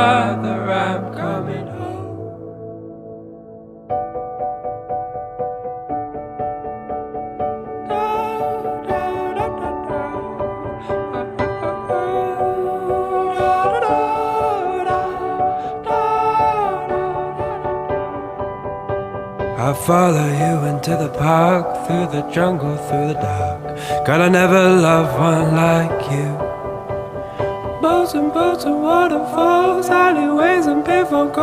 brother, I'm coming home. I'll follow you into the park, through the jungle, through the dark. God, I never loved one like you. Boats and waterfalls, alleyways and payphone calls.